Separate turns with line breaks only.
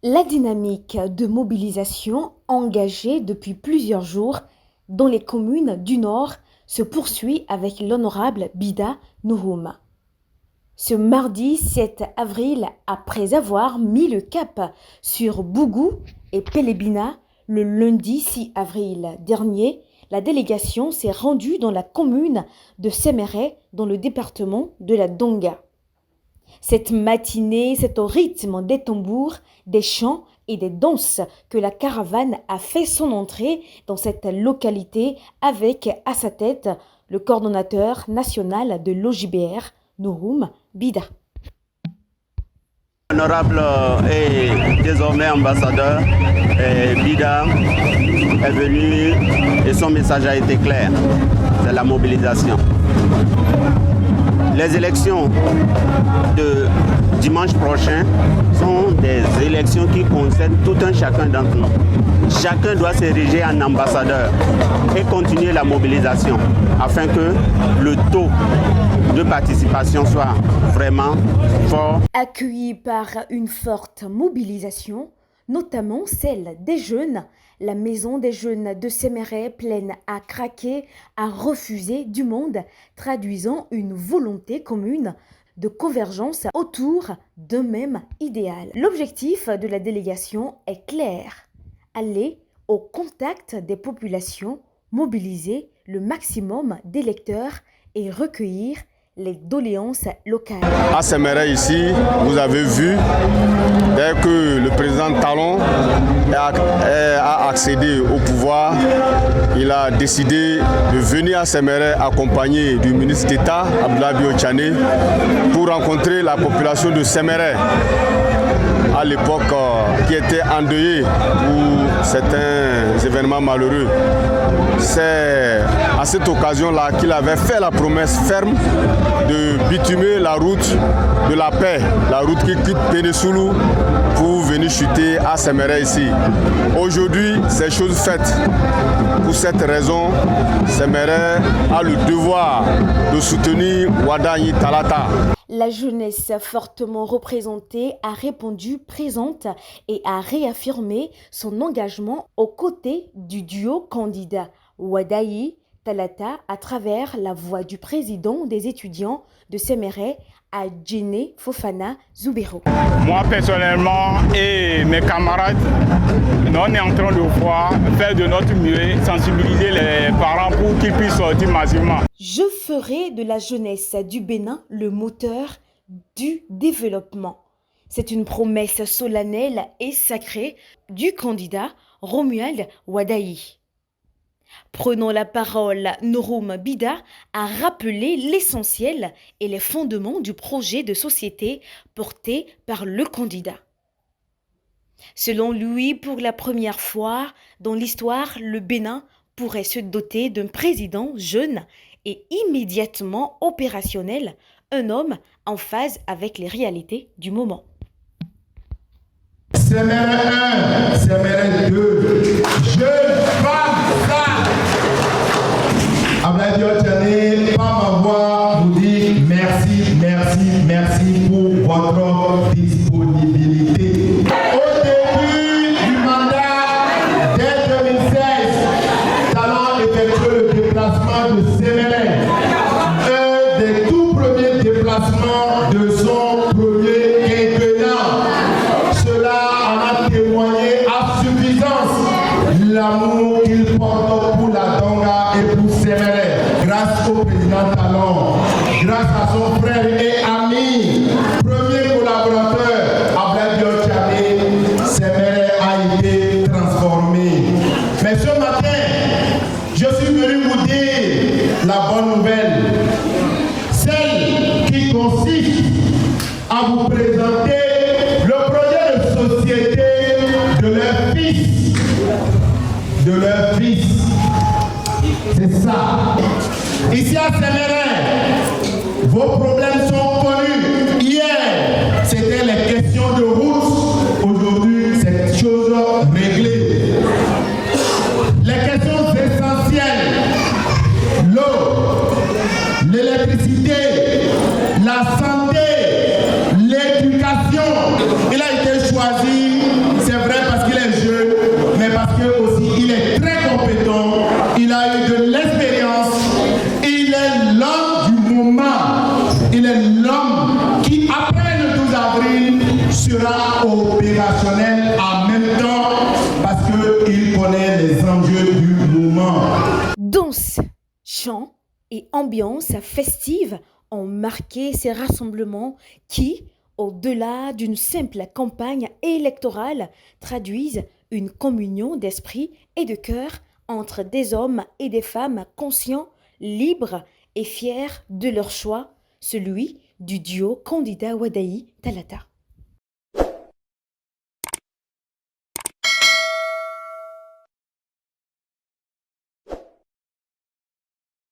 La dynamique de mobilisation engagée depuis plusieurs jours dans les communes du Nord se poursuit avec l'honorable Bida Nouhoum. Ce mardi 7 avril, après avoir mis le cap sur Bougou et Pelébina, le lundi 6 avril dernier, la délégation s'est rendue dans la commune de Séméré, dans le département de la Donga. Cette matinée, c'est au rythme des tambours, des chants et des danses que la caravane a fait son entrée dans cette localité avec à sa tête le coordonnateur national de l'OJBR, Nouhoum Bida.
L'honorable et désormais ambassadeur Bida est venu et son message a été clair, c'est la mobilisation. Les élections de dimanche prochain sont des élections qui concernent tout un chacun d'entre nous. Chacun doit s'ériger en ambassadeur et continuer la mobilisation afin que le taux de participation soit vraiment fort.
Accueilli par une forte mobilisation, notamment celle des jeunes, la maison des jeunes de Séméré, pleine à craquer, a refusé du monde, traduisant une volonté commune de convergence autour d'un même idéal. L'objectif de la délégation est clair, aller au contact des populations, mobiliser le maximum d'électeurs et recueillir les doléances locales.
À Séméré ici, vous avez vu, dès que le président Talon a accédé au pouvoir, il a décidé de venir à Séméré accompagné du ministre d'État, Abdoulaye Bio-Tchane, pour rencontrer la population de Séméré à l'époque qui était endeuillée pour certains événements malheureux. C'est à cette occasion-là qu'il avait fait la promesse ferme de bitumer la route de la paix, la route qui quitte Pénésoulou pour venir chuter à Séméré ici. Aujourd'hui, c'est chose faite. Pour cette raison, Séméré a le devoir de soutenir Wadayi Talata.
La jeunesse fortement représentée a répondu présente et a réaffirmé son engagement aux côtés du duo candidat Wadayi Talata à travers la voix du président des étudiants de Séméré, Adjene Fofana Zoubero.
Moi personnellement et mes camarades, on est en train de faire de notre mieux, sensibiliser les parents pour qu'ils puissent sortir massivement.
Je ferai de la jeunesse du Bénin le moteur du développement. C'est une promesse solennelle et sacrée du candidat Romuald Wadayi. Prenant la parole, Nouhoum Bida a rappelé l'essentiel et les fondements du projet de société porté par le candidat. Selon lui, pour la première fois dans l'histoire, le Bénin pourrait se doter d'un président jeune et immédiatement opérationnel, un homme en phase avec les réalités du moment.
Séméré 1, Séméré 2, jeune femme, ça. Abdoulaye Bio-Tchane, par ma voix, vous dit merci pour votre disponibilité. Au début du mandat, dès 2016, Talon effectué le déplacement de Séméré, un des tout premiers déplacements de son premier quinquennat. Cela en a témoigné à suffisance l'amour qu'il porte pour la Donga et pour Séméré. Grâce au président Talon, grâce à son frère et ami, premier collaborateur, Abdoulaye Bio-Tchane, Séméré a été transformé. Mais ce matin, je suis venu vous dire la bonne nouvelle, celle qui consiste à vous présenter le projet de société de leur fils. De leur fils. C'est ça. Ici à Séméré, vos problèmes sont connus. Hier, c'était les questions de route. Aujourd'hui, c'est chose réglée. Les questions essentielles, l'eau, l'électricité, la santé, l'éducation. Il a été choisi
ambiance festive ont marqué ces rassemblements qui, au-delà d'une simple campagne électorale, traduisent une communion d'esprit et de cœur entre des hommes et des femmes conscients, libres et fiers de leur choix, celui du duo candidat Wadaï Talata.